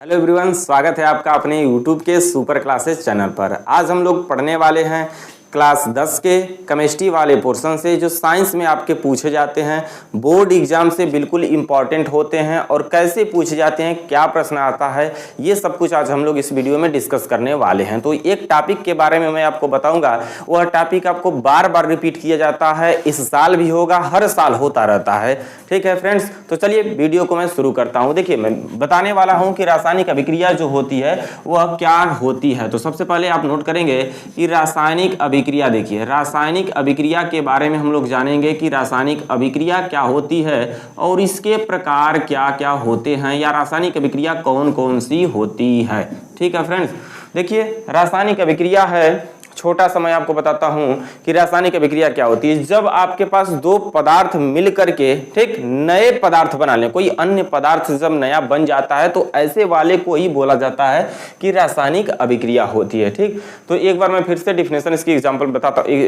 Hello everyone, स्वागत है आपका अपने यूट्यूब के सुपर क्लासेस चैनल पर। आज हम लोग पढ़ने वाले हैं क्लास 10 के केमिस्ट्री वाले पोर्शन से, जो साइंस में आपके पूछे जाते हैं, बोर्ड एग्जाम से बिल्कुल इम्पॉर्टेंट होते हैं और कैसे पूछे जाते हैं, क्या प्रश्न आता है, ये सब कुछ आज हम लोग इस वीडियो में डिस्कस करने वाले हैं। तो एक टॉपिक के बारे में मैं आपको बताऊंगा, वह टॉपिक आपको बार बार रिपीट किया जाता है, इस साल भी होगा, हर साल होता रहता है। ठीक है फ्रेंड्स, तो चलिए वीडियो को मैं शुरू करता हूँ। देखिए, मैं बताने वाला हूँ कि रासायनिक अभिक्रिया जो होती है वह क्या होती है। तो सबसे पहले आप नोट करेंगे कि रासायनिक अभिक्रिया, देखिए रासायनिक अभिक्रिया के बारे में हम लोग जानेंगे कि रासायनिक अभिक्रिया क्या होती है और इसके प्रकार क्या क्या होते हैं, या रासायनिक अभिक्रिया कौन कौन सी होती है। ठीक है फ्रेंड्स, देखिए रासायनिक अभिक्रिया है, छोटा सा मैं आपको बताता हूं कि रासायनिक अभिक्रिया क्या होती है। जब आपके पास दो पदार्थ मिल करके ठीक नए पदार्थ बना लें, कोई अन्य पदार्थ जब नया बन जाता है तो ऐसे वाले को ही बोला जाता है कि रासायनिक अभिक्रिया होती है। ठीक, तो एक बार मैं फिर से डिफिनेशन, इसकी एग्जांपल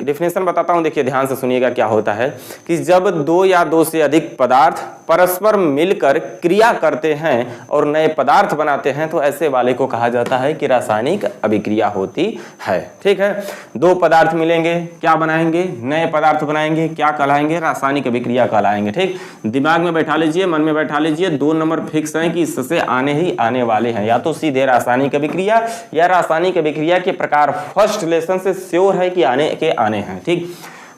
डिफिनेशन बताता हूं। देखिए ध्यान से सुनिएगा क्या होता है कि जब दो या दो से अधिक पदार्थ परस्पर मिलकर क्रिया करते हैं और नए पदार्थ बनाते हैं तो ऐसे वाले को कहा जाता है कि रासायनिक अभिक्रिया होती है। ठीक है, दो पदार्थ मिलेंगे, क्या बनाएंगे, नए पदार्थ बनाएंगे, क्या कहलाएंगे, रासायनिक अभिक्रिया कहलाएंगे। ठीक, दिमाग में बैठा लीजिए, मन में बैठा लीजिए, दो नंबर फिक्स हैं कि इससे आने ही आने वाले हैं, या तो सीधे रासायनिक अभिक्रिया या रासायनिक अभिक्रिया के प्रकार। फर्स्ट लेसन से श्योर है कि आने हैं। ठीक,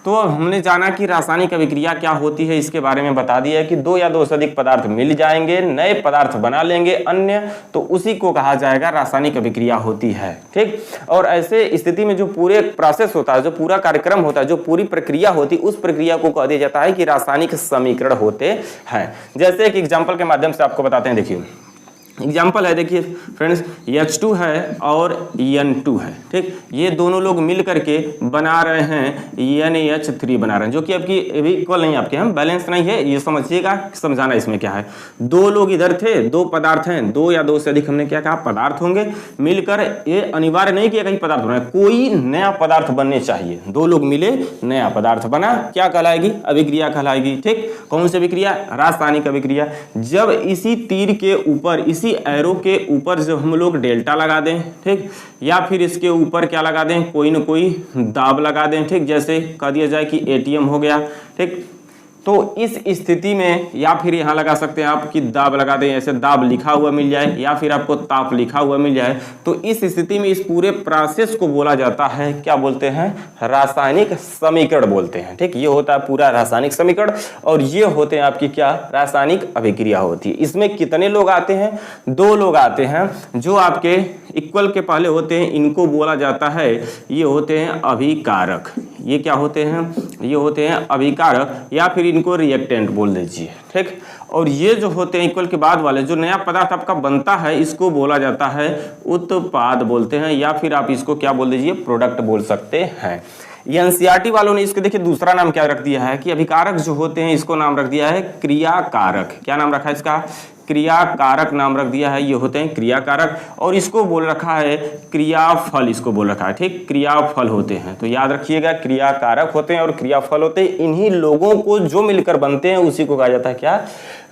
तो हमने जाना कि रासायनिक अभिक्रिया क्या होती है, इसके बारे में बता दिया कि दो या दो से अधिक पदार्थ मिल जाएंगे, नए पदार्थ बना लेंगे अन्य, तो उसी को कहा जाएगा रासायनिक अभिक्रिया होती है। ठीक, और ऐसे स्थिति में जो पूरे प्रोसेस होता है, जो पूरा कार्यक्रम होता है, जो पूरी प्रक्रिया होती है, उस प्रक्रिया को कह दिया जाता है कि रासायनिक समीकरण होते हैं। जैसे एक एग्जाम्पल के माध्यम से आपको बताते हैं। देखिए एग्जाम्पल है, देखिए फ्रेंड्स, H2 है और N2 है। ठीक, ये दोनों लोग मिल करके बना रहे हैं NH3 बना रहे हैं, जो कि आपकी इक्वल नहीं, आपके हम बैलेंस नहीं है। ये समझिएगा, समझाना इसमें क्या है। दो लोग इधर थे, दो पदार्थ हैं, दो या दो से अधिक हमने क्या कहा पदार्थ होंगे मिलकर, ये अनिवार्य नहीं कि कहीं पदार्थ बना, कोई नया पदार्थ बनने चाहिए। दो लोग मिले, नया पदार्थ बना, क्या कहलाएगी, अभिक्रिया कहलाएगी। ठीक, कौन सी अभिक्रिया, रासायनिक अभिक्रिया। जब इसी तीर के ऊपर, इसी एरो के ऊपर जब हम लोग डेल्टा लगा दें, ठीक, या फिर इसके ऊपर क्या लगा दें, कोई न कोई दाब लगा दें। ठीक, जैसे कह दिया जाए कि एटीएम हो गया। ठीक, तो इस स्थिति में, या फिर यहां लगा सकते हैं आप कि दाब लगा दें, ऐसे दाब लिखा हुआ मिल जाए, या फिर आपको ताप लिखा हुआ मिल जाए, तो इस स्थिति में इस पूरे प्रोसेस को बोला जाता है, क्या बोलते हैं, रासायनिक समीकरण बोलते हैं। ठीक, ये होता है पूरा रासायनिक समीकरण, और ये होते हैं आपकी क्या, रासायनिक अभिक्रिया होती है। इसमें कितने लोग आते हैं, दो लोग आते हैं, जो आपके इक्वल के पहले होते हैं, इनको बोला जाता है, ये होते हैं अभिकारक। ये क्या होते हैं, ये होते हैं अभिकारक, या फिर इनको रिएक्टेंट बोल दीजिए। ठीक, और ये जो होते हैं इक्वल के बाद वाले, जो नया पदार्थ आपका बनता है, इसको बोला जाता है उत्पाद बोलते हैं, या फिर आप इसको क्या बोल दीजिए, प्रोडक्ट बोल सकते हैं। एनसीईआरटी वालों ने इसके देखिए दूसरा नाम क्या रख दिया है कि अभिकारक जो होते हैं, इसको नाम रख दिया है क्रियाकारक। क्या नाम रखा है इसका, क्रियाकारक नाम रख दिया है। ये होते हैं क्रियाकारक, और इसको बोल रखा है क्रियाफल, इसको बोल रखा है। ठीक, क्रियाफल होते हैं, तो याद रखिएगा, क्रियाकारक होते हैं और क्रियाफल होते हैं। इन्हीं लोगों को जो मिलकर बनते हैं उसी को कहा जाता है क्या,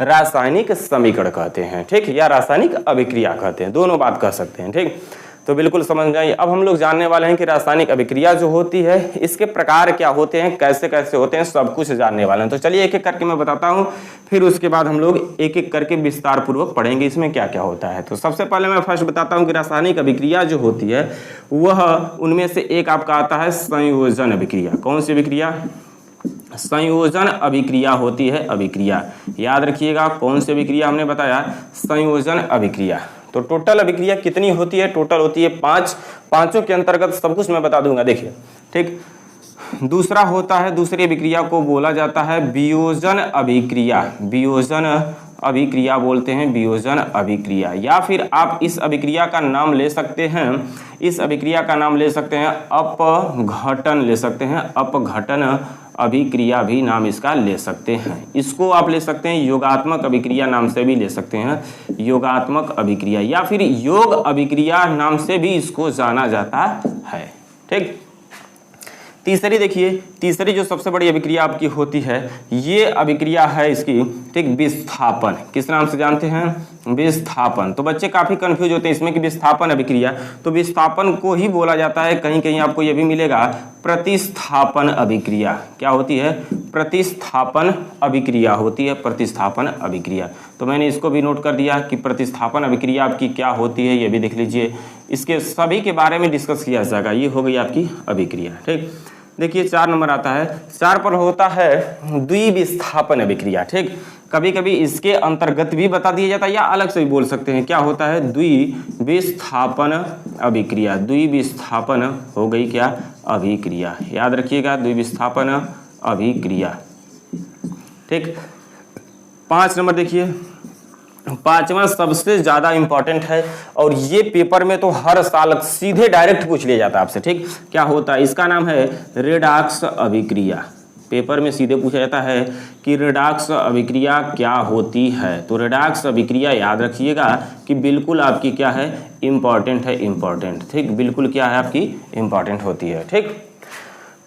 रासायनिक समीकरण कहते हैं। ठीक, या रासायनिक अभिक्रिया कहते हैं, दोनों बात कह सकते हैं। ठीक, तो बिल्कुल समझ जाइए। अब हम लोग जानने वाले हैं कि रासायनिक अभिक्रिया जो होती है, इसके प्रकार क्या होते हैं, कैसे कैसे होते हैं, सब कुछ जानने वाले हैं। तो चलिए एक एक करके मैं बताता हूं, फिर उसके बाद हम लोग एक एक करके विस्तार पूर्वक पढ़ेंगे इसमें क्या क्या होता है। तो सबसे पहले मैं फर्स्ट बताता हूं कि रासायनिक अभिक्रिया जो होती है, वह उनमें से एक आपका आता है संयोजन अभिक्रिया। कौन सी अभिक्रिया, संयोजन अभिक्रिया होती है। अभिक्रिया याद रखिएगा, कौन सी अभिक्रिया हमने बताया, संयोजन अभिक्रिया। तो टोटल अभिक्रिया कितनी होती है, टोटल होती है 5। पांचों के अंतर्गत सब कुछ मैं बता दूंगा। देखिए, ठीक, दूसरा होता है, दूसरी अभिक्रिया को बोला जाता है वियोजन अभिक्रिया। वियोजन अभिक्रिया बोलते हैं, वियोजन अभिक्रिया। या फिर आप इस अभिक्रिया का नाम ले सकते हैं, इस अभिक्रिया का नाम ले सकते हैं अपघटन, ले सकते हैं अपघटन अभिक्रिया भी नाम इसका ले सकते हैं। इसको आप ले सकते हैं योगात्मक अभिक्रिया नाम से भी ले सकते हैं, योगात्मक अभिक्रिया, या फिर योग अभिक्रिया नाम से भी इसको जाना जाता है। ठीक, तीसरी देखिए, तीसरी जो सबसे बड़ी अभिक्रिया आपकी होती है, ये अभिक्रिया है इसकी, ठीक, विस्थापन। किस नाम से जानते हैं, विस्थापन। तो बच्चे काफी कंफ्यूज होते हैं इसमें कि विस्थापन अभिक्रिया, तो विस्थापन को ही बोला जाता है, कहीं कहीं आपको ये भी मिलेगा प्रतिस्थापन अभिक्रिया। क्या होती है? प्रतिस्थापन अभिक्रिया होती है, प्रतिस्थापन अभिक्रिया। तो मैंने इसको भी नोट कर दिया कि प्रतिस्थापन अभिक्रिया आपकी क्या होती है, ये भी देख लीजिए। इसके सभी के बारे में डिस्कस किया जाएगा। ये हो गई आपकी अभिक्रिया। ठीक, देखिए 4 नंबर आता है, 4 पर होता है द्विविस्थापन अभिक्रिया। ठीक, कभी कभी इसके अंतर्गत भी बता दिया जाता है या अलग से भी बोल सकते हैं। क्या होता है? द्विविस्थापन अभिक्रिया। द्विविस्थापन हो गई क्या? अभिक्रिया। याद रखिएगा, द्विविस्थापन अभिक्रिया। ठीक, 5 नंबर देखिए, 5वां सबसे ज्यादा इंपॉर्टेंट है और ये पेपर में तो हर साल सीधे डायरेक्ट पूछ लिया जाता है आपसे। ठीक, क्या होता है? इसका नाम है रेडॉक्स अभिक्रिया। पेपर में सीधे पूछा जाता है कि रेडॉक्स अभिक्रिया क्या होती है। तो रेडॉक्स अभिक्रिया याद रखिएगा कि बिल्कुल आपकी क्या है? इंपॉर्टेंट है, इंपॉर्टेंट। ठीक, बिल्कुल क्या है आपकी? इंपॉर्टेंट होती है। ठीक,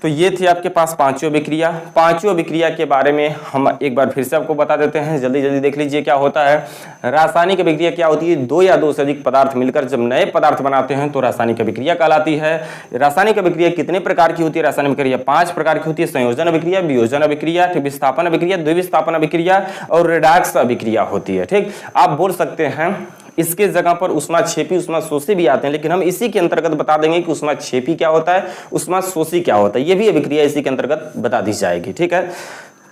तो ये थी आपके पास 5वीं अभिक्रिया। 5वीं अभिक्रिया के बारे में हम एक बार फिर से आपको बता देते हैं, जल्दी जल्दी देख लीजिए क्या होता है। रासायनिक अभिक्रिया क्या होती है? 2 या 2 से अधिक पदार्थ मिलकर जब नए पदार्थ बनाते हैं तो रासायनिक अभिक्रिया कहलाती है। रासायनिक अभिक्रिया कितने प्रकार की होती है? रासायनिक अभिक्रिया 5 प्रकार की होती है। संयोजन अभिक्रिया, वियोजन अभिक्रिया, विस्थापन अभिक्रिया, द्विविस्थापन अभिक्रिया और रेडॉक्स अभिक्रिया होती है। ठीक, आप बोल सकते हैं इसके जगह पर ऊष्माक्षेपी, ऊष्माशोषी भी आते हैं, लेकिन हम इसी के अंतर्गत बता देंगे कि ऊष्माक्षेपी क्या होता है, ऊष्माशोषी क्या होता है। ये भी अभिक्रिया इसी के अंतर्गत बता दी जाएगी। ठीक है,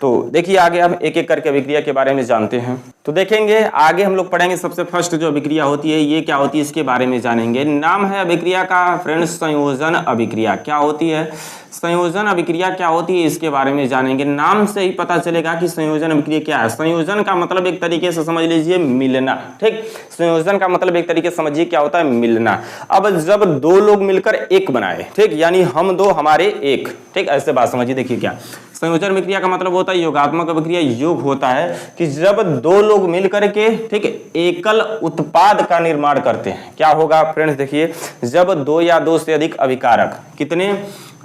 तो देखिए आगे हम एक एक करके अभिक्रिया के बारे में जानते हैं। तो देखेंगे आगे हम लोग पढ़ेंगे सबसे फर्स्ट जो अभिक्रिया होती है ये क्या होती है, इसके बारे में जानेंगे। नाम है अभिक्रिया का फ्रेंड्स संयोजन अभिक्रिया। क्या होती है? संयोजन अभिक्रिया क्या होती है, इसके बारे में जानेंगे। नाम से ही पता चलेगा कि संयोजन अभिक्रिया क्या है। संयोजन का मतलब एक तरीके से समझ लीजिए मिलना। ठीक, संयोजन का मतलब एक तरीके से समझिए क्या होता है? मिलना। अब जब 2 लोग मिलकर एक बनाए, ठीक, यानी हम 2 हमारे एक, ठीक, ऐसे बात समझिए। देखिए क्या संयोजन अभिक्रिया का मतलब होता है योगात्मक अभिक्रिया। योग होता है कि जब 2 लोग मिलकर के, ठीक, एकल उत्पाद का निर्माण करते हैं। क्या होगा फ्रेंड्स? देखिए, जब 2 या 2 से अधिक अभिकारक, कितने?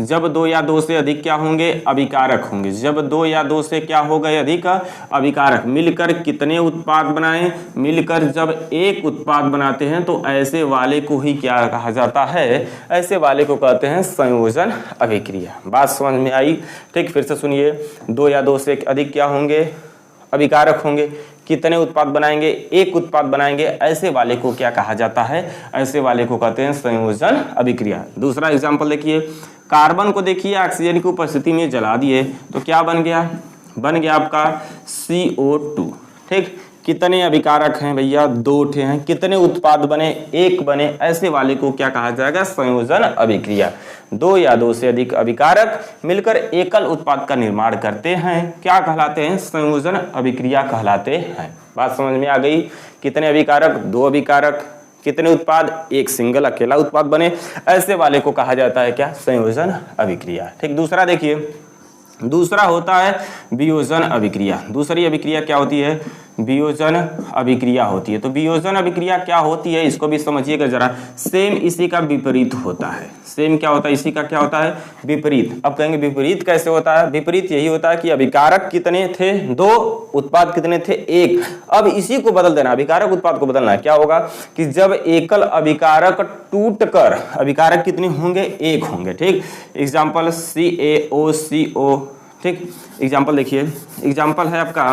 जब 2 या 2 से अधिक क्या होंगे? अभिकारक होंगे। जब 2 या 2 से क्या हो गए? अधिक अभिकारक मिलकर कितने उत्पाद बनाएं? मिलकर जब एक उत्पाद बनाते हैं तो ऐसे वाले को ही क्या कहा जाता है? ऐसे वाले को कहते हैं संयोजन अभिक्रिया। बात समझ में आई? ठीक, फिर से सुनिए। 2 या 2 से अधिक क्या होंगे? अभिकारक होंगे। कितने उत्पाद बनाएंगे? एक उत्पाद बनाएंगे। ऐसे वाले को क्या कहा जाता है? ऐसे वाले को कहते हैं संयोजन अभिक्रिया। दूसरा एग्जांपल देखिए, कार्बन को देखिए ऑक्सीजन की उपस्थिति में जला दिए तो क्या बन गया? बन गया आपका CO2। ठीक, कितने अभिकारक हैं भैया? 2 ठे हैं। कितने उत्पाद बने? एक बने। ऐसे वाले को क्या कहा जाएगा? संयोजन अभिक्रिया। 2 या 2 से अधिक अभिकारक मिलकर एकल उत्पाद का निर्माण करते हैं, क्या कहलाते हैं? संयोजन अभिक्रिया कहलाते हैं। बात समझ में आ गई? कितने अभिकारक? 2 अभिकारक। कितने उत्पाद? एक सिंगल अकेला उत्पाद बने। ऐसे वाले को कहा जाता है क्या? संयोजन अभिक्रिया। ठीक, दूसरा देखिए, दूसरा होता है वियोजन अभिक्रिया। दूसरी अभिक्रिया क्या होती है? वियोजन अभिक्रिया होती है। तो वियोजन अभिक्रिया क्या होती है इसको भी समझिएगा जरा। सेम इसी का विपरीत होता है। सेम क्या होता है? इसी का क्या होता है? विपरीत। अब कहेंगे विपरीत कैसे होता है? विपरीत यही होता है कि अभिकारक कितने थे? 2, उत्पाद कितने थे? 1। अब इसी को बदल देना, अभिकारक उत्पाद को बदलना है। क्या होगा कि जब एकल अभिकारक टूटकर अभिकारक कितने होंगे? 1 होंगे। ठीक, एग्जाम्पल CaOCO। ठीक, एग्जाम्पल देखिए, एग्जाम्पल है आपका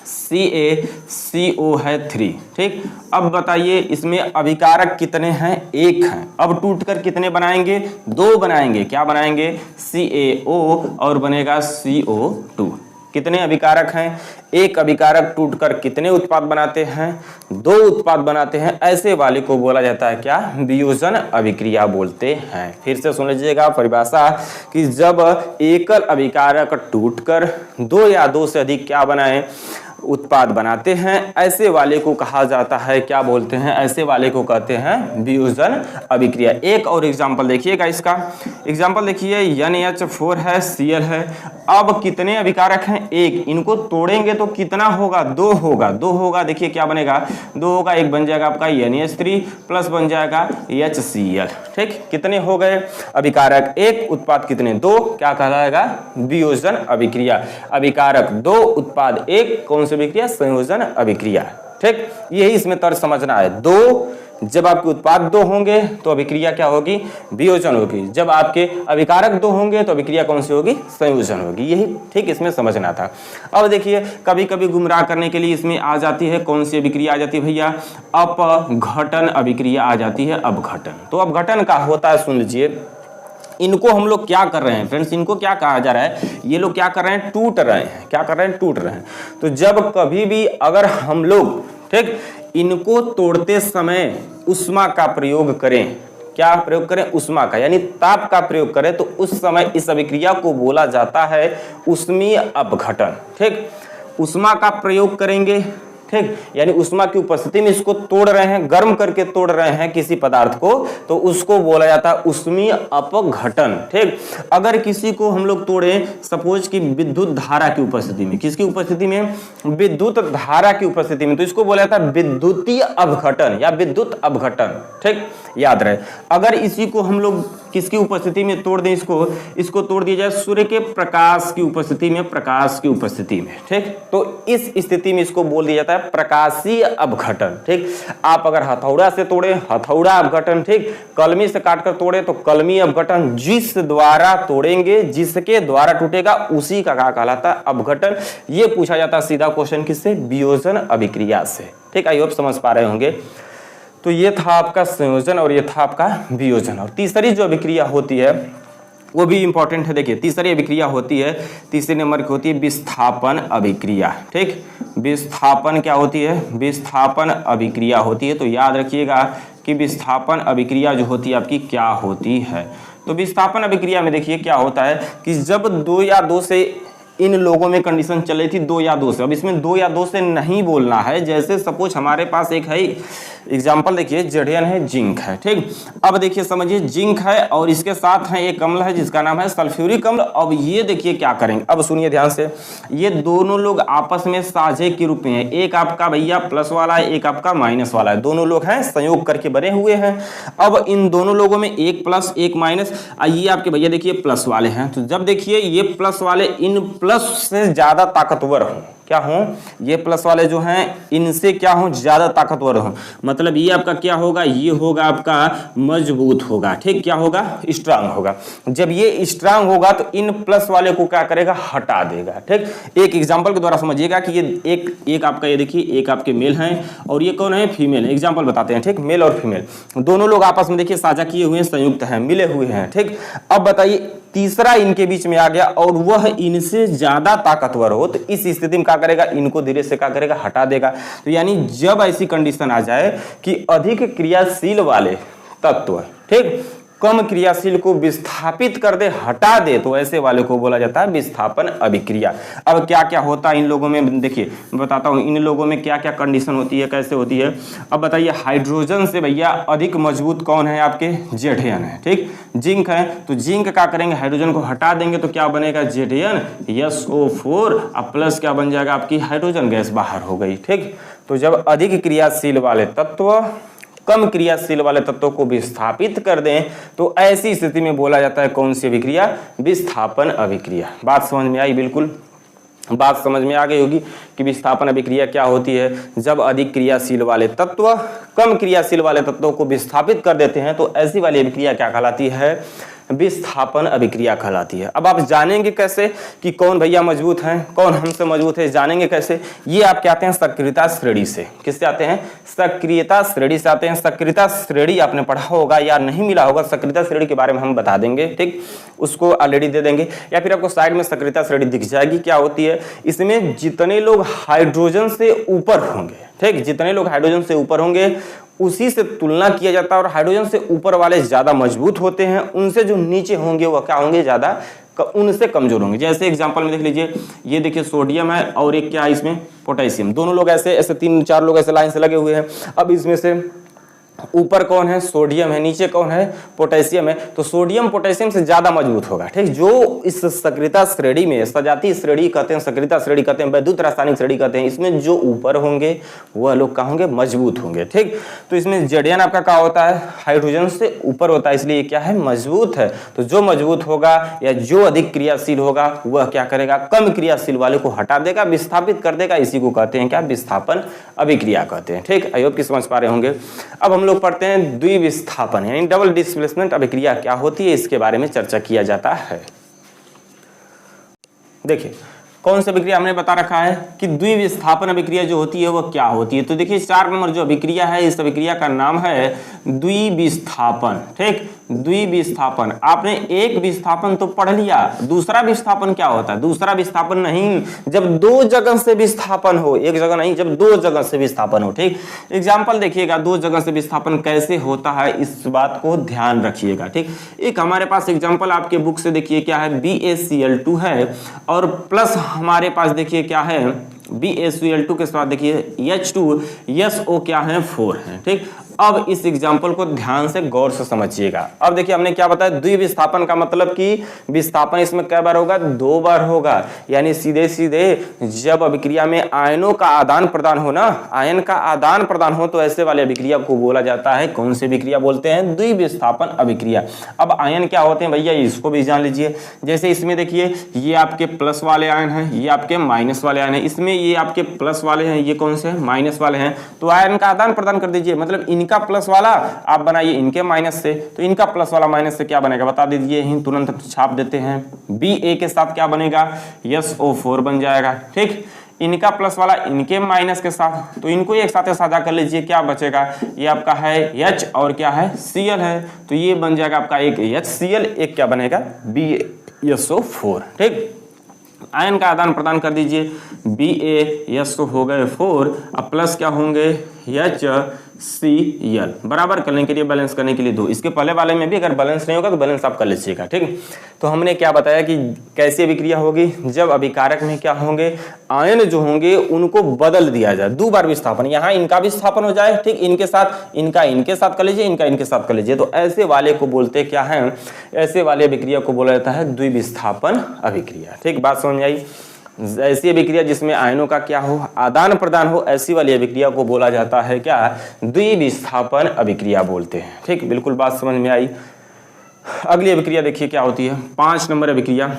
CaCO है 3। ठीक, अब बताइए इसमें अभिकारक कितने हैं? 1 हैं। अब टूटकर कितने बनाएंगे? 2 बनाएंगे। क्या बनाएंगे? CaO और बनेगा CO2। कितने अभिकारक हैं? 1 अभिकारक टूटकर कितने उत्पाद बनाते हैं? 2 उत्पाद बनाते हैं। ऐसे वाले को बोला जाता है क्या? वियोजन अभिक्रिया बोलते हैं। फिर से सुन लीजिएगा परिभाषा कि जब एकल अभिकारक टूटकर 2 या 2 से अधिक क्या बनाए? उत्पाद बनाते हैं, ऐसे वाले को कहा जाता है क्या बोलते हैं? ऐसे वाले को कहते हैं वियोजन अभिक्रिया। एक और एग्जांपल देखिएगा इसका। एग्जांपल देखिए, NH4 है, Cl है। अब कितने अभिकारक हैं? 1। इनको तोड़ेंगे तो कितना होगा? 2 होगा। 2 होगा, देखिए क्या बनेगा? 2 होगा, एक बन जाएगा आपका NH3 प्लस बन जाएगा HCl। ठीक, कितने हो गए अभिकारक? 1, उत्पाद कितने? 2। क्या कहलाएगा? वियोजन अभिक्रिया। अभिकारक 2, उत्पाद 1, कौन सी अभिक्रिया? संयोजन अभिक्रिया। ठीक, यही इसमें तर्क समझना है। दो, जब आपके उत्पाद दो होंगे तो अभिक्रिया क्या होगी, वियोजन होगी। जब आपके अभिकारक दो होंगे तो अभिक्रिया कौन सी होगी, संयोजन होगी। यही ठीक इसमें समझना था। अब देखिए कभी कभी गुमराह करने के लिए इसमें आ जाती है कौन सी अभिक्रिया आ जाती है भैया, अपघटन अभिक्रिया आ जाती है, अपघटन। तो अपघटन का होता है, सुन लीजिए, इनको हम लोग क्या कर रहे हैं फ्रेंड्स, इनको क्या कहा जा रहा है, ये लोग क्या कर रहे हैं, टूट रहे हैं। क्या कर रहे हैं, टूट रहे हैं। तो जब कभी भी अगर हम लोग ठीक इनको तोड़ते समय उष्मा का प्रयोग करें, क्या प्रयोग करें, उष्मा का, यानी ताप का प्रयोग करें, तो उस समय इस अभिक्रिया को बोला जाता है उष्मीय अपघटन। ठीक, उष्मा का प्रयोग करेंगे, ठीक, यानी उष्मा की उपस्थिति में इसको तोड़ रहे हैं, गर्म करके तोड़ रहे हैं किसी पदार्थ को, तो उसको बोला जाता है उष्मीय अपघटन। ठीक, अगर किसी को हम लोग तोड़े सपोज कि विद्युत धारा की उपस्थिति में, किसकी उपस्थिति में, विद्युत धारा की उपस्थिति में, तो इसको बोला जाता है विद्युतीय अपघटन या विद्युत अपघटन। ठीक, याद रहे। अगर इसी को हम लोग किसकी उपस्थिति में तोड़ दें, इसको तोड़ दिया जाए सूर्य के प्रकाश की उपस्थिति में, प्रकाश की उपस्थिति में। ठीक, तो इस स्थिति में इसको बोल दिया जाता है प्रकाशीय अपघटन। ठीक, आप अगर हथौड़ा से तोड़े, हथौड़ा अपघटन। ठीक, कलमी से काटकर तोड़े तो कलमी अपघटन। जिस द्वारा तोड़ेंगे, जिसके द्वारा टूटेगा, उसी का क्या कहलाता है, अपघटन। ये पूछा जाता है सीधा क्वेश्चन किससे, वियोजन अभिक्रिया से। ठीक, आई होप समझ पा रहे होंगे। तो ये था आपका संयोजन और ये था आपका वियोजन। और तीसरी जो अभिक्रिया होती है वो भी इंपॉर्टेंट है। देखिए तीसरी अभिक्रिया होती है, तीसरे नंबर की होती है विस्थापन अभिक्रिया। ठीक, विस्थापन क्या होती है, विस्थापन अभिक्रिया होती है। तो याद रखिएगा कि विस्थापन अभिक्रिया जो होती है आपकी क्या होती है। तो विस्थापन अभिक्रिया में देखिए क्या होता है कि जब दो या दो से, इन लोगों में कंडीशन चल रही थी दो या दो से, अब इसमें दो या दो से नहीं बोलना है। जैसे सपोज हमारे पास एक है एग्जाम्पल, देखिए जेडियन है, जिंक है। ठीक, अब देखिए समझिए जिंक है और इसके साथ है एक अम्ल है जिसका नाम है सल्फ्यूरिक अम्ल। अब ये देखिए क्या करेंगे, अब सुनिए ध्यान से, ये दोनों लोग आपस में साझे के रूप में है। एक आपका भैया प्लस वाला है, एक आपका माइनस वाला है, दोनों लोग हैं संयोग करके बने हुए हैं। अब इन दोनों लोगों में एक प्लस एक माइनस, ये आपके भैया देखिए प्लस वाले हैं। तो जब देखिए ये प्लस वाले इन प्लस से ज्यादा ताकतवर हों, क्या हो, ये प्लस वाले जो हैं इनसे क्या हो, ज्यादा ताकतवर हो, मतलब ये आपका क्या होगा, ये होगा आपका मजबूत होगा। ठीक, क्या होगा, स्ट्रांग होगा। जब ये स्ट्रांग होगा तो इन प्लस वाले को क्या करेगा, हटा देगा। ठीक, एक एग्जांपल के द्वारा समझिएगा कि ये एक आपका, ये देखिए एक आपके मेल हैं और ये कौन है, फीमेल है। एग्जाम्पल बताते हैं। ठीक, मेल और फीमेल दोनों लोग आपस में देखिए साझा किए हुए हैं, संयुक्त हैं, मिले हुए हैं। ठीक, अब बताइए तीसरा इनके बीच में आ गया और वह इनसे ज्यादा ताकतवर हो, तो इस स्थिति में क्या करेगा, इनको धीरे से क्या करेगा, हटा देगा। तो यानी जब ऐसी कंडीशन आ जाए कि अधिक क्रियाशील वाले तत्व, ठीक, कम क्रियाशील को विस्थापित कर दे, हटा दे, तो ऐसे वाले को बोला जाता है विस्थापन अभिक्रिया। अब क्या क्या होता है इन लोगों में, देखिए मैं बताता हूं इन लोगों में क्या क्या कंडीशन होती है, कैसे होती है। अब बताइए हाइड्रोजन से भैया अधिक मजबूत कौन है, आपके जेडियन है। ठीक, जिंक है, तो जिंक क्या करेंगे, हाइड्रोजन को हटा देंगे तो क्या बनेगा, जेडियन SO4 और प्लस क्या बन जाएगा, आपकी हाइड्रोजन गैस बाहर हो गई। ठीक, तो जब अधिक क्रियाशील वाले तत्व कम क्रियाशील वाले तत्वों को विस्थापित कर दें तो ऐसी स्थिति में बोला जाता है कौन सी अभिक्रिया, विस्थापन अभिक्रिया। बात समझ में आई, बिल्कुल बात समझ में आ गई होगी कि विस्थापन अभिक्रिया क्या होती है। जब अधिक क्रियाशील वाले तत्व कम क्रियाशील वाले तत्वों को विस्थापित कर देते हैं तो ऐसी वाली अभिक्रिया क्या कहलाती है, विस्थापन अभिक्रिया कहलाती है। अब आप जानेंगे कैसे कि कौन भैया मजबूत हैं, कौन हमसे मजबूत है, जानेंगे कैसे, ये आपके आते हैं सक्रियता श्रेणी से। किससे आते हैं, सक्रियता श्रेणी से आते हैं। सक्रियता श्रेणी आपने पढ़ा होगा या नहीं मिला होगा, सक्रियता श्रेणी के बारे में हम बता देंगे। ठीक, उसको ऑलरेडी दे देंगे या फिर आपको साइड में सक्रियता श्रेणी दिख जाएगी। क्या होती है, इसमें जितने लोग हाइड्रोजन से ऊपर होंगे, ठीक, जितने लोग हाइड्रोजन से ऊपर होंगे उसी से तुलना किया जाता है और हाइड्रोजन से ऊपर वाले ज्यादा मजबूत होते हैं, उनसे जो नीचे होंगे वो क्या होंगे, ज्यादा उनसे कमजोर होंगे। जैसे एग्जांपल में देख लीजिए, ये देखिए सोडियम है और एक क्या है इसमें, पोटेशियम। दोनों लोग ऐसे ऐसे 3-4 लोग ऐसे लाइन से लगे हुए हैं। अब इसमें से ऊपर कौन है, सोडियम है, नीचे कौन है, पोटेशियम है। तो सोडियम पोटेशियम से ज्यादा मजबूत होगा, ठीक। जो इस सक्रियता श्रेणी में, सजातीय श्रेणी कहते हैं, सक्रियता श्रेणी कहते हैं, वैद्युत रासायनिक श्रेणी कहते हैं, इसमें जो ऊपर होंगे वह लोग क्या होंगे, मजबूत होंगे, ठीक। तो इसमें जड़ियन आपका क्या होता है, हाइड्रोजन से ऊपर होता है, इसलिए क्या है, मजबूत है। तो जो मजबूत होगा या जो अधिक क्रियाशील होगा वह क्या करेगा, कम क्रियाशील वाले को हटा देगा, विस्थापित कर देगा। इसी को कहते हैं क्या, विस्थापन अभिक्रिया कहते हैं, ठीक। आई होप कि समझ पा रहे होंगे। अब हम लोग पढ़ते हैं द्विविस्थापन यानी डबल डिस्प्लेसमेंट अभिक्रिया क्या होती है, इसके बारे में चर्चा किया जाता है। देखिए कौन सी अभिक्रिया हमने बता रखा है कि द्विविस्थापन अभिक्रिया जो होती है वह क्या होती है। तो देखिए 4 नंबर जो अभिक्रिया है, इस अभिक्रिया का नाम है द्विविस्थापन, ठीक। द्विविस्थापन, आपने एक विस्थापन तो पढ़ लिया, दूसरा विस्थापन क्या होता है, दूसरा विस्थापन नहीं, जब 2 जगह से विस्थापन हो, एक जगह नहीं, जब 2 जगह से विस्थापन हो, ठीक। एग्जाम्पल देखिएगा, 2 जगह से विस्थापन कैसे होता है, इस बात को ध्यान रखिएगा, ठीक। एक हमारे पास एग्जाम्पल आपके बुक से देखिए क्या है, BaCl2 है और प्लस हमारे पास देखिए क्या है, BaCl2 के साथ देखिए H2SO क्या है, 4 है, ठीक। अब इस एग्जाम्पल को ध्यान से गौर से समझिएगा। अब देखिए हमने क्या बताया, द्विविस्थापन का मतलब कि विस्थापन इसमें कै बार होगा, 2 बार होगा। यानी सीधे सीधे जब अभिक्रिया में आयनों का आदान प्रदान हो ना, आयन का आदान प्रदान हो, तो ऐसे वाले अभिक्रिया को बोला जाता है, कौन सी अभिक्रिया बोलते हैं, द्विविस्थापन अभिक्रिया। अब आयन क्या होते हैं भैया, इसको भी जान लीजिए। जैसे इसमें देखिए ये आपके प्लस वाले आयन हैं, ये आपके माइनस वाले आयन हैं, इसमें ये आपके प्लस वाले हैं, ये कौन से हैं, माइनस वाले हैं। तो आयन का आदान प्रदान कर दीजिए, मतलब इनका प्लस वाला आप बनाइए इनके माइनस से, तो इनका प्लस वाला माइनस से क्या बनेगा बता दीजिए, ही तुरंत छाप देते हैं। Ba के साथ क्या बनेगा, SO4 बन जाएगा, ठीक। इनका प्लस वाला इनके माइनस के साथ, तो इनको एक साथ साझा कर लीजिए, क्या बचेगा, ये आपका है H और क्या है, Cl है, तो ये बन जाएगा आपका एक HCl, एक क्या बनेगा, BaSO4, ठीक। आयन का आदान प्रदान कर दीजिए, BaS तो हो गए 4, अब प्लस क्या होंगे, HCl, बराबर करने के लिए, बैलेंस करने के लिए 2। इसके पहले वाले में भी अगर बैलेंस नहीं होगा तो बैलेंस आप कर लीजिएगा, ठीक। तो हमने क्या बताया कि कैसी अभिक्रिया होगी, जब अभिकारक में क्या होंगे, आयन जो होंगे उनको बदल दिया जाए, 2 बार विस्थापन, यहाँ इनका विस्थापन हो जाए, ठीक, इनके साथ, इनका इनके साथ कर लीजिए, इनका इनके साथ कर लीजिए, तो ऐसे वाले को बोलते क्या है, ऐसे वाले अभिक्रिया को बोला जाता है द्विविस्थापन अभिक्रिया, ठीक। बात समझ आई। ऐसी अभिक्रिया जिसमें आयनों का क्या हो, आदान प्रदान हो, ऐसी वाली अभिक्रिया को बोला जाता है क्या, द्विविस्थापन अभिक्रिया बोलते हैं, ठीक। बिल्कुल बात समझ में आई। अगली अभिक्रिया देखिए क्या होती है, 5 नंबर अभिक्रिया।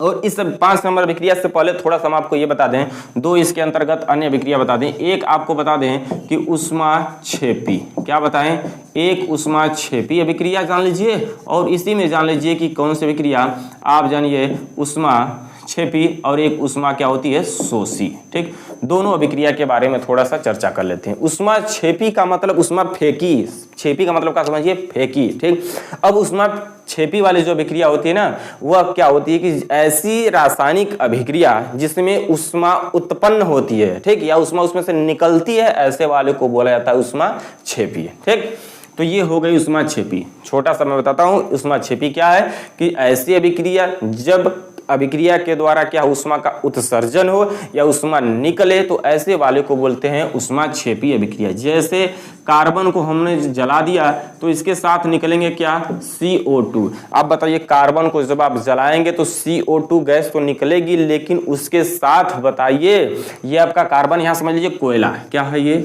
और इस 5 नंबर अभिक्रिया से पहले थोड़ा सा हम आपको ये बता दें, 2 इसके अंतर्गत अन्य अभिक्रिया बता दें। एक आपको बता दें कि ऊष्माक्षेपी, क्या बताएं, एक ऊष्माक्षेपी अभिक्रिया जान लीजिए, और इसी में जान लीजिए कि कौन सी अभिक्रिया, आप जानिए ऊष्माक्षेपी, और एक ऊष्मा क्या होती है, शोषी, ठीक। दोनों अभिक्रिया के बारे में थोड़ा सा चर्चा कर लेते हैं। ऊष्माक्षेपी का मतलब ऊष्मा फेंकी, छेपी का मतलब क्या समझिए, फेंकी, ठीक। अब ऊष्मा छेपी वाली जो अभिक्रिया होती है ना, वह क्या होती है कि ऐसी रासायनिक अभिक्रिया जिसमें ऊष्मा उत्पन्न होती है, ठीक, या ऊष्मा उसमें से निकलती है, ऐसे वाले को बोला जाता है ऊष्माक्षेपी, ठीक। तो ये हो गई ऊष्माक्षेपी। छोटा सा मैं बताता हूँ ऊष्माक्षेपी क्या है, कि ऐसी अभिक्रिया जब अभिक्रिया के द्वारा क्या ऊष्मा का उत्सर्जन हो या ऊष्मा निकले, तो ऐसे वाले को बोलते हैं ऊष्माक्षेपी अभिक्रिया। जैसे कार्बन को हमने जला दिया तो इसके साथ निकलेंगे क्या, CO2। आप बताइए कार्बन को जब आप जलाएंगे तो CO2 गैस तो निकलेगी, लेकिन उसके साथ बताइए, ये आपका कार्बन यहाँ समझ लीजिए कोयला, क्या है ये,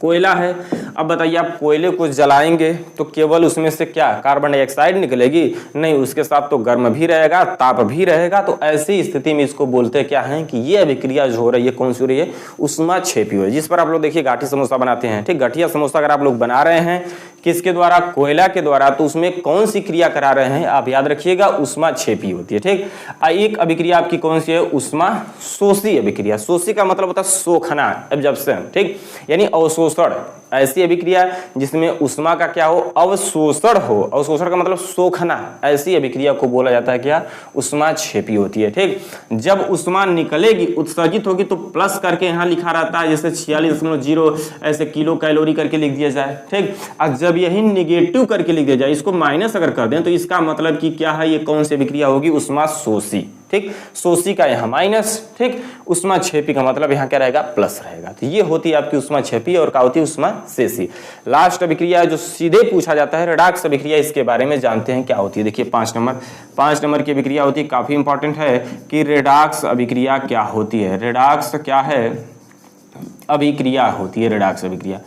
कोयला है। अब बताइए आप कोयले को जलाएंगे तो केवल उसमें से क्या कार्बन डाइऑक्साइड निकलेगी, नहीं, उसके साथ तो गर्म भी रहेगा, ताप भी रहेगा। तो ऐसी स्थिति में इसको बोलते क्या है कि ये अभिक्रिया जो हो रही है, कौन सी हो रही है, ऊष्माक्षेपी हो रही है। जिस पर आप लोग देखिए गाठी समोसा बनाते हैं, ठीक, गठिया समोसा अगर आप लोग बना रहे हैं किसके द्वारा, कोयला के द्वारा, तो उसमें कौन सी क्रिया करा रहे हैं, आप याद रखिएगा, ऊष्माक्षेपी होती है, ठीक। एक अभिक्रिया आपकी कौन सी है, ऊष्मा शोषी अभिक्रिया। शोषी का मतलब होता है सोखना, एब्जॉर्प्शन, ठीक, यानी अवशोषण। ऐसी अभिक्रिया जिसमें ऊष्मा का क्या हो, अवशोषण हो, अवशोषण का मतलब सोखना, ऐसी अभिक्रिया को बोला जाता है क्या, ऊष्माक्षेपी होती है, ठीक। जब ऊष्मा निकलेगी, उत्सर्जित होगी, तो प्लस करके यहाँ लिखा रहता है, जैसे 46.0 ऐसे किलो कैलोरी करके लिख दिया जाए, ठीक। और जब यही निगेटिव करके लिख दिया जाए, इसको माइनस अगर कर दें, तो इसका मतलब कि क्या है, ये कौन सी अभिक्रिया होगी, ऊष्मा शोषी, ठीक, शोषी का यहाँ माइनस, ठीक, ऊष्माक्षेपी का मतलब यहाँ क्या रहेगा, प्लस रहेगा। तो ये होती है आपकी ऊष्माक्षेपी और क्या होती है, ऊष्माशेषी। लास्ट अभिक्रिया जो सीधे पूछा जाता है रेडॉक्स अभिक्रिया, इसके बारे में जानते हैं क्या होती है। देखिए 5 नंबर की अभिक्रिया होती है, काफी इंपॉर्टेंट है कि रेडॉक्स अभिक्रिया क्या होती है। रेडॉक्स क्या है, अभिक्रिया होती है रेडॉक्स अभिक्रिया।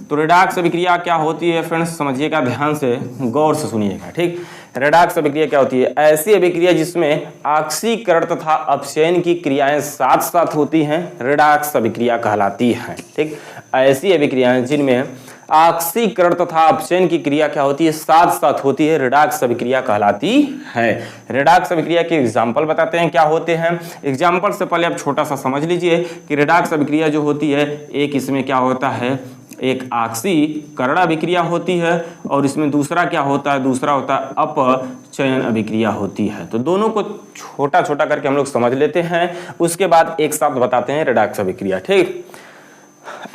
तो रेडॉक्स अभिक्रिया क्या होती है फ्रेंड्स, समझिएगा, ध्यान से गौर से सुनिएगा, ठीक। रेडॉक्स अभिक्रिया क्या होती है, ऐसी अभिक्रिया जिसमें ऑक्सीकरण तथा अपचयन की क्रियाएं साथ साथ होती हैं, रेडॉक्स अभिक्रिया कहलाती है, ठीक। ऐसी अभिक्रियाएं जिनमें ऑक्सीकरण तथा अपचयन की क्रिया क्या होती है, साथ साथ होती है, रेडॉक्स अभिक्रिया कहलाती है। रेडॉक्स अभिक्रिया के एग्जाम्पल बताते हैं क्या होते हैं। एग्जाम्पल से पहले आप छोटा सा समझ लीजिए कि रेडॉक्स अभिक्रिया जो होती है, एक इसमें क्या होता है, एक ऑक्सीकरण अभिक्रिया होती है और इसमें दूसरा क्या होता है, दूसरा होता है अपचयन अभिक्रिया होती है। तो दोनों को छोटा छोटा करके हम लोग समझ लेते हैं, उसके बाद एक साथ बताते हैं रेडॉक्स अभिक्रिया, ठीक।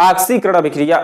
ऑक्सीकरण अभिक्रिया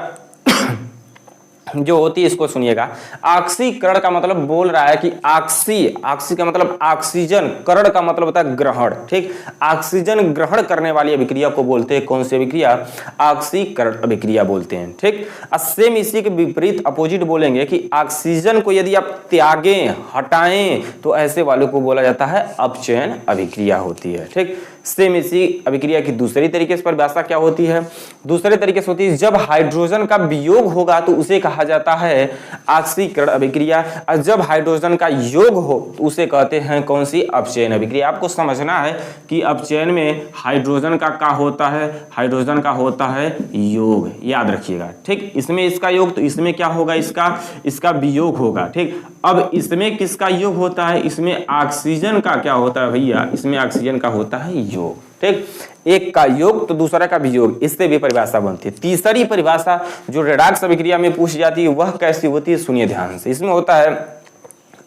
जो होती है, इसको सुनिएगा। ऑक्सीकरण का मतलब बोल रहा है कि ऑक्सी का मतलब ऑक्सीजन, करण का मतलब होता है ग्रहण, ठीक। ऑक्सीजन ग्रहण करने वाली अभिक्रिया को बोलते हैं कौन सी अभिक्रिया, ऑक्सीकरण अभिक्रिया बोलते हैं, ठीक। सेम इसी के विपरीत अपोजिट बोलेंगे कि ऑक्सीजन को यदि आप त्यागें, हटाएं, तो ऐसे वालों को बोला जाता है अपचयन अभिक्रिया होती है, ठीक। सेम इसी अभिक्रिया की दूसरी तरीके से परिभाषा क्या होती है, दूसरे तरीके से होती है जब हाइड्रोजन का वियोग होगा तो उसे कहा जाता है ऑक्सीकरण अभिक्रिया, और जब हाइड्रोजन का योग हो तो उसे कहते हैं कौन सी, अपचयन अभिक्रिया। आपको समझना है कि अपचयन में हाइड्रोजन का क्या होता है, हाइड्रोजन का होता है योग, याद रखिएगा, ठीक। इसमें इसका योग, तो इसमें क्या होगा, इसका वियोग होगा, ठीक। अब इसमें किसका योग होता है, इसमें ऑक्सीजन का क्या होता है भैया, इसमें ऑक्सीजन का होता है योग, ठीक। एक का योग तो दूसरा का वियोग, इससे भी परिभाषा बनती है। तीसरी परिभाषा जो रेडॉक्स अभिक्रिया में पूछी जाती है वह कैसी होती है, सुनिए ध्यान से। इसमें होता है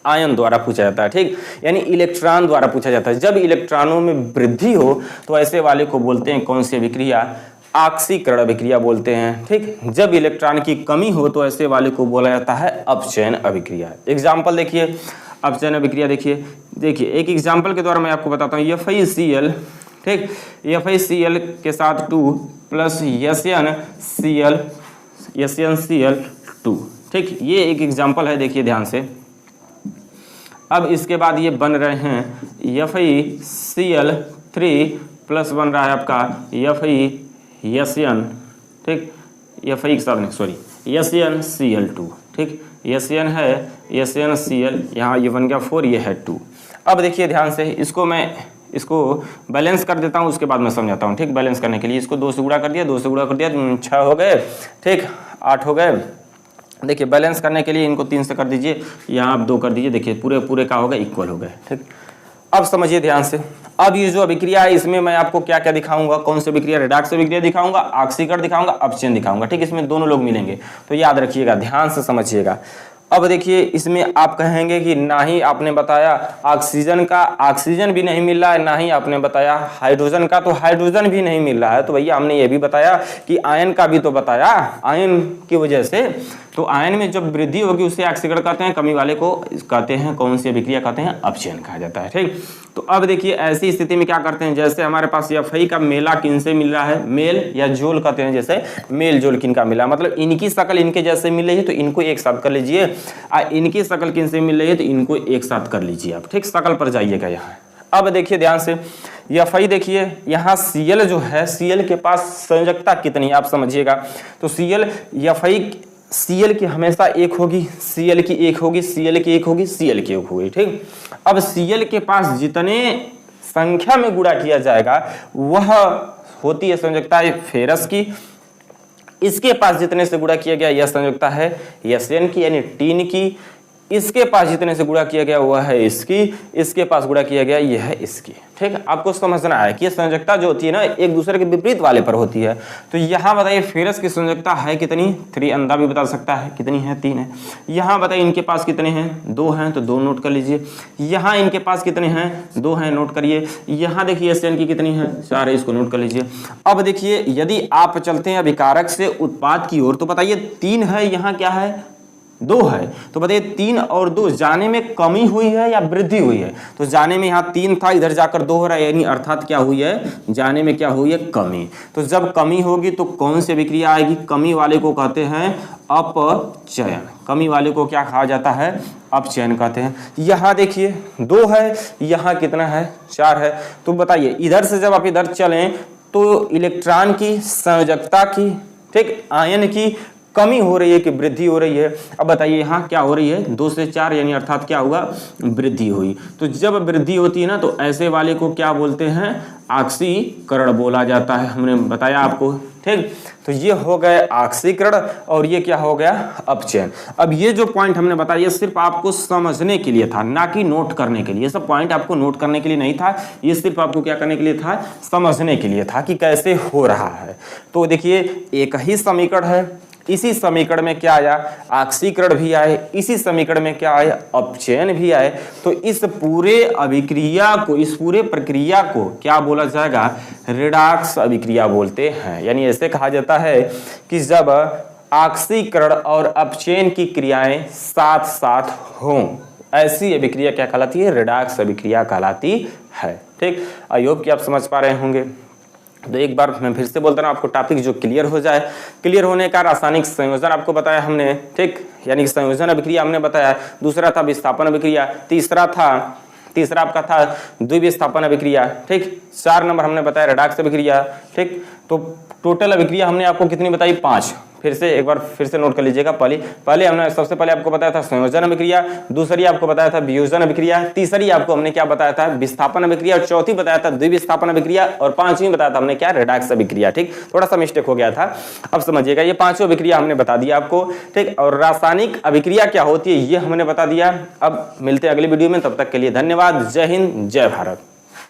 आयन द्वारा पूछा जाता है, ठीक, यानी इलेक्ट्रॉन द्वारा पूछा जाता है। जब इलेक्ट्रॉनों में वृद्धि हो तो ऐसे वाले को बोलते हैं कौन सी अभिक्रिया, ऑक्सीकरण अभिक्रिया बोलते हैं, ठीक। जब इलेक्ट्रॉन की कमी हो तो ऐसे वाले को बोला जाता है अपचयन अभिक्रिया। एग्जाम्पल देखिए, अपचयन अभिक्रिया देखिए एक एग्जाम्पल के द्वारा मैं आपको बताता हूँ। FeCl, ठीक, FeCl के साथ 2 प्लस SnCl2, ठीक, ये एक एग्जाम्पल है, देखिए ध्यान से। अब इसके बाद ये बन रहे हैं FeCl3 प्लस बन रहा है आपका FeSn, ठीक, Fe के साथ नहीं, सॉरी, SnCl2, ठीक, Sn है SnCl, यहाँ ये बन गया 4, ये है 2। अब देखिए ध्यान से, इसको बैलेंस कर देता हूँ, उसके बाद मैं समझाता हूँ, ठीक। बैलेंस करने के लिए इसको 2 से गुणा कर दिया, 2 से गुणा कर दिया, 6 हो गए, ठीक, 8 हो गए। देखिए बैलेंस करने के लिए इनको 3 से कर दीजिए, यहाँ आप 2 कर दीजिए, देखिए पूरे का हो गए, इक्वल हो गए, ठीक। अब समझिए ध्यान से, अब ये जो अभिक्रिया है इसमें मैं आपको क्या क्या दिखाऊंगा, कौन सी अभिक्रिया, रेडॉक्स अभिक्रिया दिखाऊंगा, ऑक्सीकरण दिखाऊंगा, अपचयन दिखाऊंगा, ठीक। इसमें दोनों लोग मिलेंगे, तो याद रखिएगा, ध्यान से समझिएगा। अब देखिए इसमें आप कहेंगे कि ना ही आपने बताया ऑक्सीजन का, ऑक्सीजन भी नहीं मिल रहा है, ना ही आपने बताया हाइड्रोजन का, तो हाइड्रोजन भी नहीं मिल रहा है। तो भैया हमने ये भी बताया कि आयन का भी तो बताया, आयन की वजह से, तो आयन में जब वृद्धि होगी उसे ऑक्सीकरण कहते हैं, कमी वाले को कहते हैं कौन सी अभिक्रिया कहते हैं, अपचयन कहा जाता है, ठीक। तो अब देखिए ऐसी स्थिति में क्या करते हैं, जैसे हमारे पास Fe का मेला किन से मिल रहा है, मेल या जोल कहते हैं, जैसे मेल जोल किन का मिला, मतलब इनकी शकल इनके जैसे मिल रही है तो इनको एक साथ कर लीजिए, इनकी शकल किन से मिल रही है तो इनको एक साथ कर लीजिए आप, ठीक। शकल पर जाइएगा यहाँ। अब देखिए ध्यान से, Fe देखिए यहाँ Cl जो है, Cl के पास संयोजकता कितनी, आप समझिएगा। तो Fe Cl की हमेशा एक होगी, Cl की एक होगी, Cl की एक होगी, Cl की एक होगी, ठीक। अब Cl के पास जितने संख्या में गुणा किया जाएगा वह होती है संयोजकता फेरस की। इसके पास जितने से गुणा किया गया यह संयोजकता है Sn की, यानी टीन की। इसके पास जितने से गुणा किया गया वह है इसकी, इसके पास गुणा किया गया यह है इसकी, ठीक। आपको समझना है कि ये संयोजकता जो होती है ना एक दूसरे के विपरीत वाले पर होती है। तो यहाँ बताइए फेरस की संयोजकता है कितनी, 3, अंधा भी बता सकता है कितनी है, 3 है। यहाँ बताइए इनके पास कितने हैं, 2 हैं, तो 2 नोट कर लीजिए। यहाँ इनके पास कितने हैं, 2 हैं, नोट करिए। यहाँ देखिए Sn की कितनी है, 4 है, इसको नोट कर लीजिए। अब देखिए यदि आप चलते हैं अभिकारक से उत्पाद की ओर तो बताइए 3 है, यहाँ क्या है 2 है, तो बताइए 3 और 2 जाने में कमी हुई है या वृद्धि हुई है? तो जाने में यहाँ 3 था, इधर जाकर 2 हो रहा है, यानी अर्थात क्या हुई है, जाने में क्या हुई है, कमी। तो जब कमी होगी तो कौन सी अभिक्रिया आएगी? कमी वाले को कहते हैं अपचयन। कमी वाले को क्या कहा जाता है? अपचयन कहते हैं। यहाँ देखिए 2 है, यहाँ कितना है, 4 है। तो बताइए इधर से जब आप इधर चलें तो इलेक्ट्रॉन की संयोजकता की, ठीक, आयन की कमी हो रही है कि वृद्धि हो रही है? अब बताइए यहाँ क्या हो रही है, 2 से 4, यानी अर्थात क्या हुआ, वृद्धि हुई। तो जब वृद्धि होती है ना तो ऐसे वाले को क्या बोलते हैं? ऑक्सीकरण बोला जाता है, हमने बताया आपको, ठीक। तो ये हो गए ऑक्सीकरण और ये क्या हो गया, अपचयन। अब ये जो पॉइंट हमने बताया ये सिर्फ आपको समझने के लिए था, ना कि नोट करने के लिए। ये सब पॉइंट आपको नोट करने के लिए नहीं था, ये सिर्फ आपको क्या करने के लिए था, समझने के लिए था कि कैसे हो रहा है। तो देखिए एक ही समीकरण है, इसी समीकरण में क्या आया, ऑक्सीकरण भी आए, इसी समीकरण में क्या आया, अपचयन भी आए। तो इस पूरे अभिक्रिया को, इस पूरे प्रक्रिया को क्या बोला जाएगा, रेडॉक्स अभिक्रिया बोलते हैं। यानी ऐसे कहा जाता है कि जब ऑक्सीकरण और अपचयन की क्रियाएं साथ साथ हों, ऐसी अभिक्रिया क्या कहलाती है, रेडॉक्स अभिक्रिया कहलाती है, ठीक। आई होप कि आप समझ पा रहे होंगे। तो एक बार मैं फिर से बोलता हूँ आपको, टॉपिक जो क्लियर हो जाए। क्लियर होने का रासायनिक संयोजन आपको बताया हमने, ठीक, यानी कि संयोजन अभिक्रिया हमने बताया। दूसरा था विस्थापन अभिक्रिया, तीसरा आपका था द्विविस्थापन अभिक्रिया, ठीक। 4 नंबर हमने बताया रेडॉक्स अभिक्रिया, ठीक। तो टोटल अभिक्रिया हमने आपको कितनी बताई, 5। फिर से एक बार फिर से नोट कर लीजिएगा। पहले हमने सबसे पहले आपको बताया था संयोजन अभिक्रिया, दूसरी आपको बताया था वियोजन अभिक्रिया, तीसरी आपको हमने क्या बताया था, विस्थापन अभिक्रिया, और चौथी बताया था द्विविस्थापन अभिक्रिया, और 5वीं बताया था हमने क्या, रेडॉक्स अभिक्रिया, ठीक। थोड़ा सा मिस्टेक हो गया था, अब समझिएगा। ये 5 अभिक्रिया हमने बता दिया आपको, ठीक। और रासायनिक अभिक्रिया क्या होती है ये हमने बता दिया। अब मिलते हैं अगली वीडियो में, तब तक के लिए धन्यवाद। जय हिंद, जय भारत।